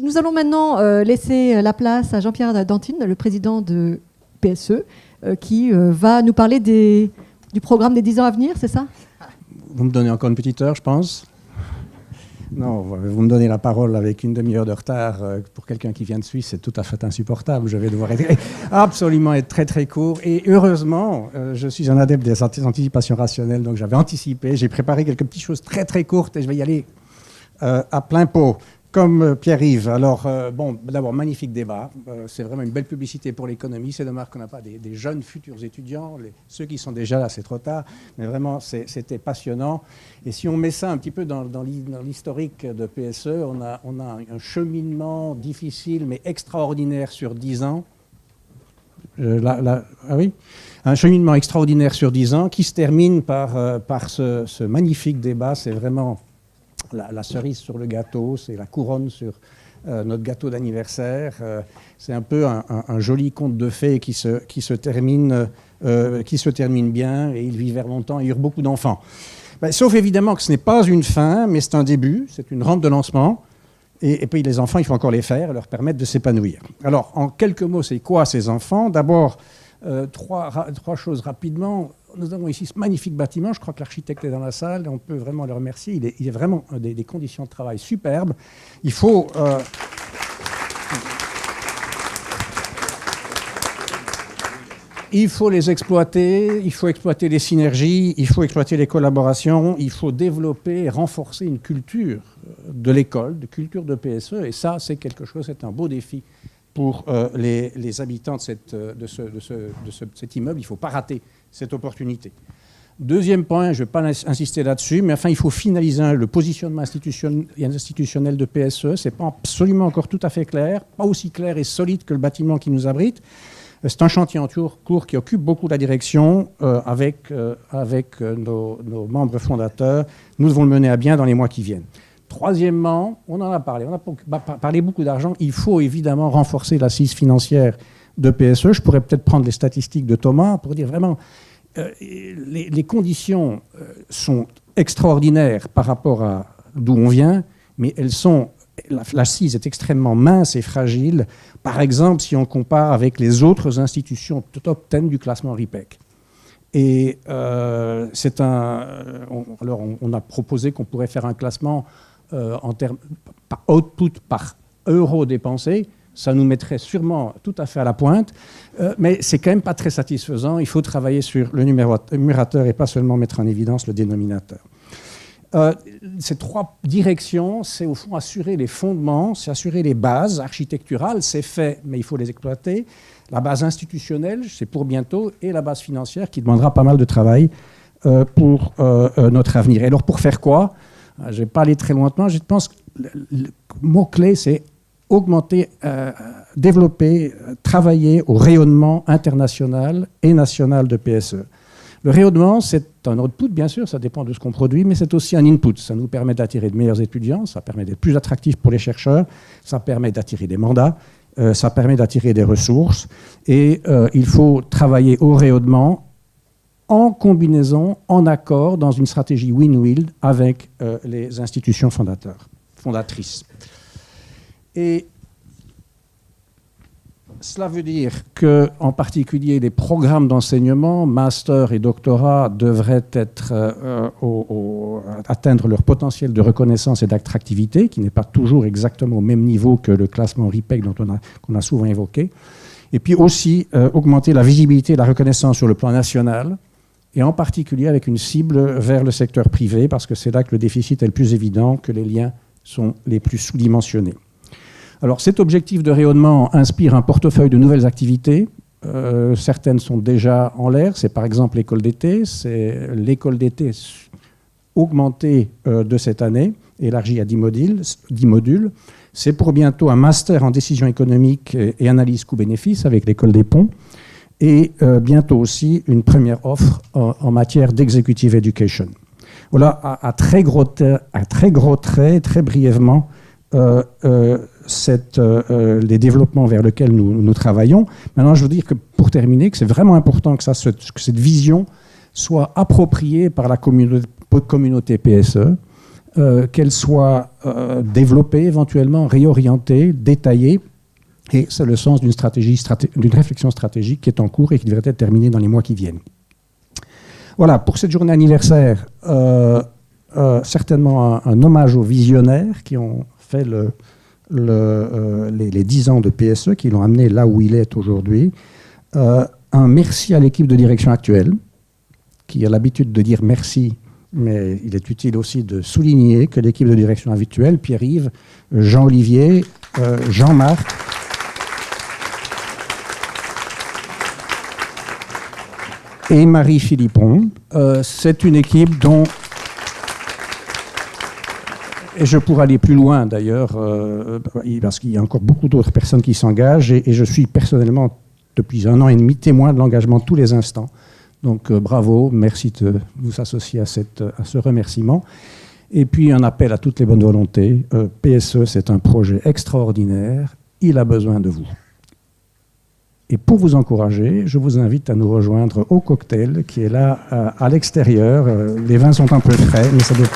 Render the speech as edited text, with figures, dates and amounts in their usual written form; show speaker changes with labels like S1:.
S1: Nous allons maintenant laisser la place à Jean-Pierre Dantine, le président de PSE, qui va nous parler du programme des 10 ans à venir, c'est ça?
S2: Vous me donnez encore une petite heure, je pense? Non, vous me donnez la parole avec une demi-heure de retard. Pour quelqu'un qui vient de Suisse, c'est tout à fait insupportable. Je vais devoir absolument être très très court. Et heureusement, je suis un adepte des anticipations rationnelles, donc j'avais anticipé. J'ai préparé quelques petites choses très très courtes et je vais y aller à plein pot. Comme Pierre-Yves. Alors, bon, d'abord, magnifique débat. C'est vraiment une belle publicité pour l'économie. C'est dommage qu'on n'a pas des jeunes futurs étudiants. Ceux qui sont déjà là, c'est trop tard. Mais vraiment, c'était passionnant. Et si on met ça un petit peu dans l'historique de PSE, on a un cheminement difficile, mais extraordinaire sur 10 ans. Ah oui, un cheminement extraordinaire sur 10 ans qui se termine par ce magnifique débat. C'est vraiment la cerise sur le gâteau, c'est la couronne sur notre gâteau d'anniversaire. C'est un peu un joli conte de fées qui se termine bien, et ils vivèrent longtemps et eurent beaucoup d'enfants. Sauf évidemment que ce n'est pas une fin, mais c'est un début, c'est une rampe de lancement. Et puis les enfants, il faut encore les faire et leur permettre de s'épanouir. Alors, en quelques mots, c'est quoi ces enfants? D'abord, trois choses rapidement. Nous avons ici ce magnifique bâtiment. Je crois que l'architecte est dans la salle. On peut vraiment le remercier. Il est vraiment des conditions de travail superbes. Il faut les exploiter. Il faut exploiter les synergies. Il faut exploiter les collaborations. Il faut développer et renforcer une culture de l'école, de culture de PSE. Et ça, c'est quelque chose. C'est un beau défi pour les habitants de cet immeuble. Il ne faut pas rater cette opportunité. Deuxième point, je ne vais pas insister là-dessus, mais enfin, il faut finaliser le positionnement institutionnel de PSE. Ce n'est pas absolument encore tout à fait clair, pas aussi clair et solide que le bâtiment qui nous abrite. C'est un chantier en cours qui occupe beaucoup la direction avec nos membres fondateurs. Nous devons le mener à bien dans les mois qui viennent. Troisièmement, on en a parlé, on a parlé beaucoup d'argent. Il faut évidemment renforcer l'assise financière de PSE. Je pourrais peut-être prendre les statistiques de Thomas pour dire vraiment les conditions sont extraordinaires par rapport à d'où on vient, mais l'assise est extrêmement mince et fragile. Par exemple, si on compare avec les autres institutions top 10 du classement RIPEC. Et alors on a proposé qu'on pourrait faire un classement en termes par output par euro dépensé. Ça nous mettrait sûrement tout à fait à la pointe, mais c'est quand même pas très satisfaisant. Il faut travailler sur le numérateur et pas seulement mettre en évidence le dénominateur. Ces trois directions, c'est au fond assurer les fondements, c'est assurer les bases architecturales, c'est fait, mais il faut les exploiter. La base institutionnelle, c'est pour bientôt, et la base financière qui demandera pas mal de travail pour notre avenir. Et alors pour faire quoi? Je ne vais pas aller très loin maintenant. Je pense que le mot-clé, c'est augmenter, développer, travailler au rayonnement international et national de PSE. Le rayonnement, c'est un output, bien sûr, ça dépend de ce qu'on produit, mais c'est aussi un input. Ça nous permet d'attirer de meilleurs étudiants, ça permet d'être plus attractif pour les chercheurs, ça permet d'attirer des mandats, ça permet d'attirer des ressources. Et il faut travailler au rayonnement en combinaison, en accord, dans une stratégie win-win avec les institutions fondatrices. Et cela veut dire qu'en particulier les programmes d'enseignement, master et doctorat, devraient atteindre leur potentiel de reconnaissance et d'attractivité, qui n'est pas toujours exactement au même niveau que le classement RIPEC qu'on a souvent évoqué. Et puis aussi augmenter la visibilité et la reconnaissance sur le plan national, et en particulier avec une cible vers le secteur privé, parce que c'est là que le déficit est le plus évident, que les liens sont les plus sous-dimensionnés. Alors cet objectif de rayonnement inspire un portefeuille de nouvelles activités. Certaines sont déjà en l'air. C'est par exemple l'école d'été. C'est l'école d'été augmentée de cette année, élargie à 10 modules. C'est pour bientôt un master en décision économique et analyse coût-bénéfice avec l'école des ponts. Et bientôt aussi une première offre en matière d'executive education. Voilà, à très gros traits, très brièvement, les développements vers lesquels nous travaillons. Maintenant, je veux dire que pour terminer, que c'est vraiment important que cette vision soit appropriée par la communauté PSE, qu'elle soit développée, éventuellement réorientée, détaillée. Et c'est le sens d'une réflexion stratégique qui est en cours et qui devrait être terminée dans les mois qui viennent. Voilà, pour cette journée anniversaire, certainement un hommage aux visionnaires qui ont fait les 10 ans de PSE, qui l'ont amené là où il est aujourd'hui. Un merci à l'équipe de direction actuelle, qui a l'habitude de dire merci, mais il est utile aussi de souligner que l'équipe de direction habituelle, Pierre-Yves, Jean-Olivier, Jean-Marc, et Marie Philippon, c'est une équipe dont, et je pourrais aller plus loin d'ailleurs, parce qu'il y a encore beaucoup d'autres personnes qui s'engagent, et je suis personnellement, depuis 1 an et demi, témoin de l'engagement tous les instants. Donc bravo, merci de vous associer à ce remerciement. Et puis un appel à toutes les bonnes volontés. PSE, c'est un projet extraordinaire, il a besoin de vous. Et pour vous encourager, je vous invite à nous rejoindre au cocktail qui est là à l'extérieur. Les vins sont un peu frais, mais ça doit...